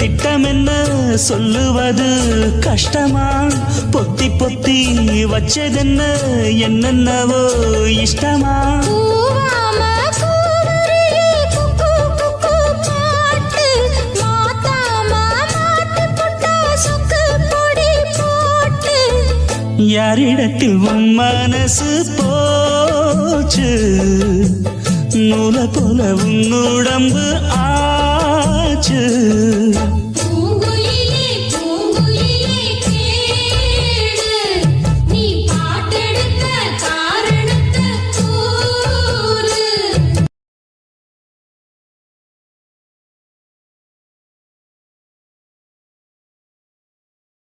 திட்டம் என்ன சொல்லுவது கஷ்டமா பொத்தி பொத்தி வச்சதென்ன என்னென்னவோ இஷ்டமா யாரிடத்தில் உன் மனசு போச்சு நூலை போல உன் உடம்பு ஆச்சு